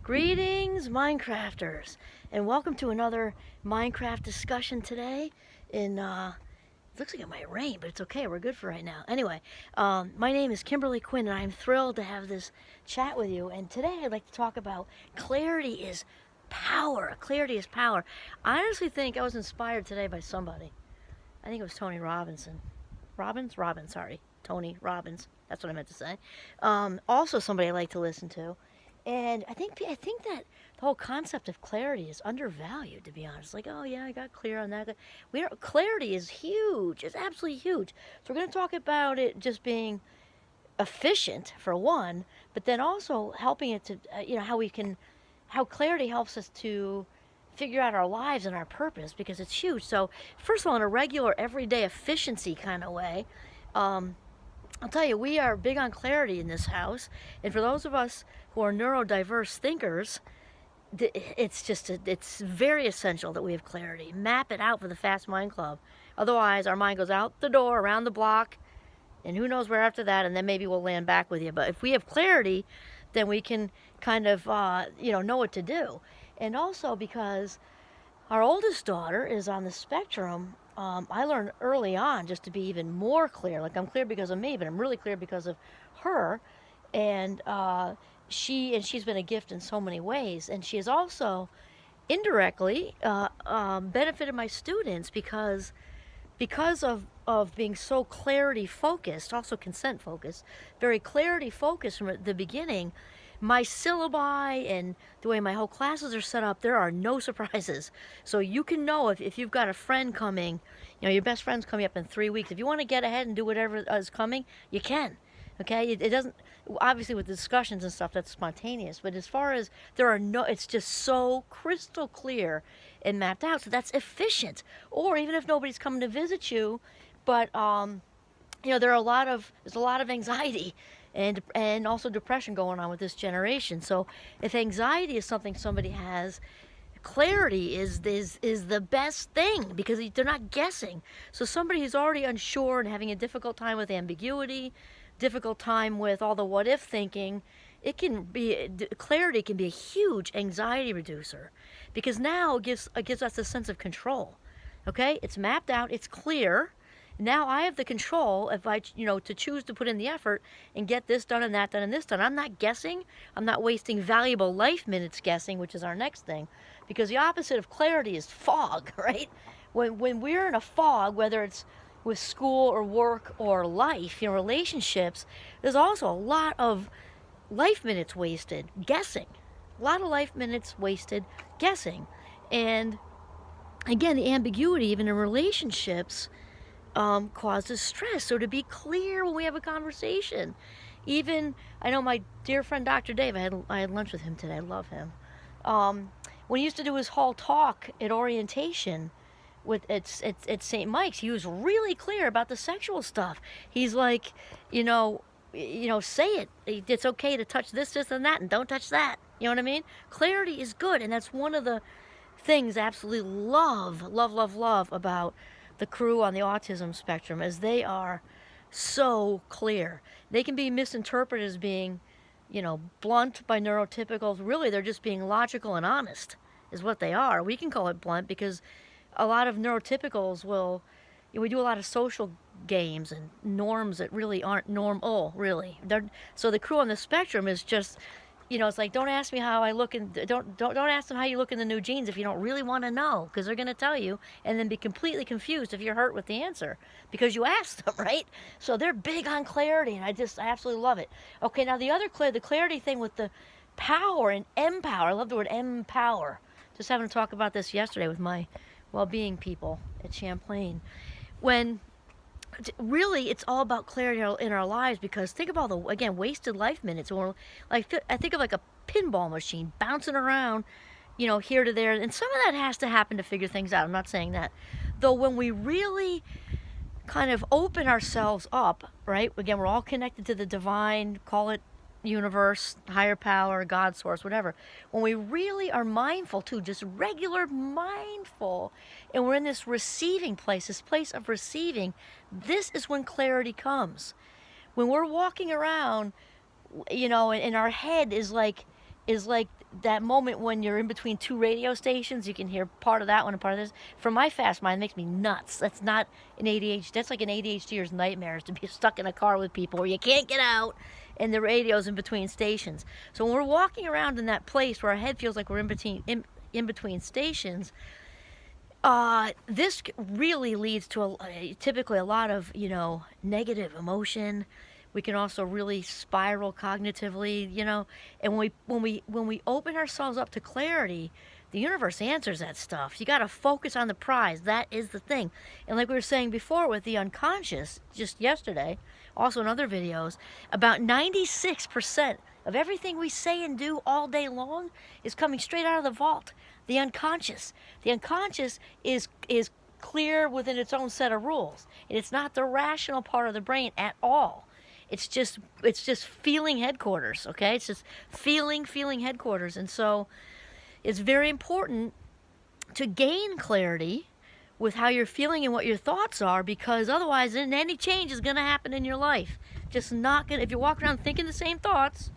Greetings, Minecrafters, and welcome to another Minecraft discussion today. It looks like it might rain, but it's okay. We're good for right now. Anyway, my name is Kimberly Quinn, and I'm thrilled to have this chat with you. And today I'd like to talk about clarity is power. Clarity is power. I honestly think I was inspired today by somebody. I think it was Tony Robinson. Robbins, sorry. Tony Robbins. That's what I meant to say. Also somebody I like to listen to. And I think that the whole concept of clarity is undervalued, to be honest. Like, oh yeah, I got clear on that. Clarity is huge. It's absolutely huge. So we're going to talk about it just being efficient for one, but then also helping it to, how clarity helps us to figure out our lives and our purpose, because it's huge. So first of all, in a regular, everyday efficiency kind of way, I'll tell you, we are big on clarity in this house, and for those of us who are neurodiverse thinkers, it's very essential that we have clarity. Map it out for the Fast Mind Club. Otherwise, our mind goes out the door, around the block, and who knows where after that, and then maybe we'll land back with you. But if we have clarity, then we can kind of, know what to do. And also because our oldest daughter is on the spectrum, I learned early on just to be even more clear. Like, I'm clear because of me, but I'm really clear because of her. And she's been a gift in so many ways. And she has also indirectly benefited my students because of being so clarity focused, also consent focused, very clarity focused from the beginning. My syllabi and the way my whole classes are set up, there are no surprises. So you can know if you've got a friend coming, your best friend's coming up in 3 weeks. If you want to get ahead and do whatever is coming, you can. Okay? It doesn't, obviously with the discussions and stuff, that's spontaneous. But as far as it's just so crystal clear and mapped out. So that's efficient. Or even if nobody's coming to visit you, but, there's a lot of anxiety and also depression going on with this generation. So if anxiety is something somebody has, clarity is the best thing, because they're not guessing. So somebody who's already unsure and having a difficult time with ambiguity, difficult time with all the what if thinking, clarity can be a huge anxiety reducer, because now it gives us a sense of control. Okay, it's mapped out, it's clear. Now I have the control, if I, to choose to put in the effort and get this done and that done and this done. I'm not guessing. I'm not wasting valuable life minutes guessing, which is our next thing. Because the opposite of clarity is fog, right? When we're in a fog, whether it's with school or work or life, relationships, there's also a lot of life minutes wasted guessing. A lot of life minutes wasted guessing. And again, the ambiguity, even in relationships, causes stress. So to be clear when we have a conversation, even, I know my dear friend Dr. Dave, I had lunch with him today. I love him. When he used to do his whole talk at orientation at St. Mike's, he was really clear about the sexual stuff. He's like, say it. It's okay to touch this, and that, and don't touch that. You know what I mean? Clarity is good, and that's one of the things I absolutely love about the crew on the autism spectrum, is they are so clear. They can be misinterpreted as being, blunt by neurotypicals. Really, they're just being logical and honest, is what they are. We can call it blunt because a lot of neurotypicals we do a lot of social games and norms that really aren't normal, really. So the crew on the spectrum is just, it's like, don't ask me how I look don't ask them how you look in the new jeans if you don't really want to know, because they're going to tell you, and then be completely confused if you're hurt with the answer because you asked them, right? So they're big on clarity, and I absolutely love it. Okay, now the clarity thing with the power and empower. I love the word empower. Just having to talk about this yesterday with my well-being people at Champlain. When really it's all about clarity in our lives, because think about wasted life minutes. Or I think of like a pinball machine bouncing around, here to there, and some of that has to happen to figure things out. I'm not saying that, though. When we really kind of open ourselves up, right? Again, we're all connected to the divine, call it universe, higher power, God source, whatever. When we really are mindful too, just regular mindful, and we're in this receiving place, this place of receiving, this is when clarity comes. When we're walking around, and our head is like is like that moment when you're in between two radio stations. You can hear part of that one and part of this. For my fast mind, it makes me nuts. That's not an ADHD. That's like an ADHDer's nightmares, to be stuck in a car with people where you can't get out and the radio's in between stations. So when we're walking around in that place where our head feels like we're in between stations, this really leads to typically a lot of, you know, negative emotion. We can also really spiral cognitively, you know. And when we open ourselves up to clarity, the universe answers that stuff. You got to focus on the prize. That is the thing. And like we were saying before with the unconscious, just yesterday, also in other videos, about 96% of everything we say and do all day long is coming straight out of the vault. The unconscious. The unconscious is clear within its own set of rules. And it's not the rational part of the brain at all. It's just feeling headquarters, okay? It's just feeling headquarters. And so it's very important to gain clarity with how you're feeling and what your thoughts are, because otherwise then any change is going to happen in your life. Just not going to, if you walk around thinking the same thoughts,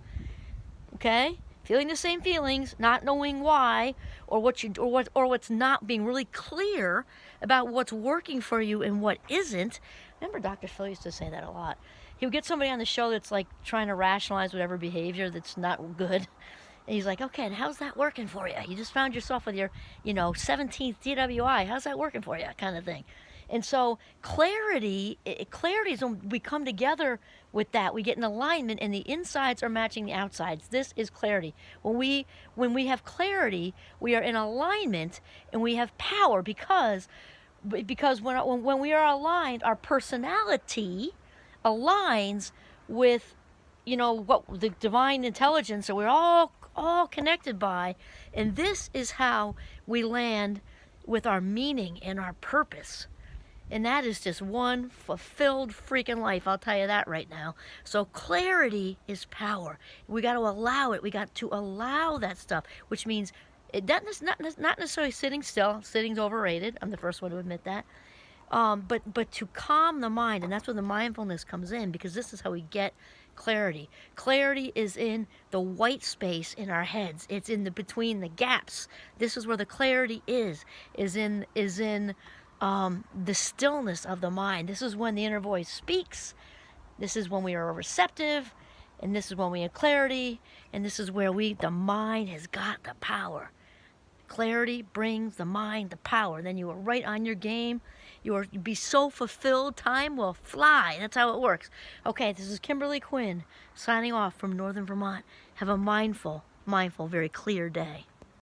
okay? Feeling the same feelings, not knowing why, or what's not, being really clear about what's working for you and what isn't. Remember Dr. Phil used to say that a lot. He would get somebody on the show that's like trying to rationalize whatever behavior that's not good. And he's like, okay, and how's that working for you? You just found yourself with your, you know, 17th DWI. How's that working for you? Kind of thing. And so clarity is when we come together with that. We get in alignment and the insides are matching the outsides. This is clarity. When we have clarity, we are in alignment and we have power, because when we are aligned, our personality aligns with, you know, what the divine intelligence that we're all connected by. And this is how we land with our meaning and our purpose. And that is just one fulfilled freaking life, I'll tell you that right now. So clarity is power. We got to allow it. We got to allow that stuff, which means not necessarily sitting still. Sitting's overrated. I'm the first one to admit that. But to calm the mind, and that's where the mindfulness comes in, because this is how we get clarity. Clarity is in the white space in our heads. It's in between the gaps. This is where the clarity is in the stillness of the mind. This is when the inner voice speaks. This is when we are receptive, and this is when we have clarity, and this is where the mind has got the power. Clarity brings the mind the power. Then you are right on your game. You'll be so fulfilled, time will fly. That's how it works. Okay, this is Kimberly Quinn signing off from Northern Vermont. Have a mindful, very clear day.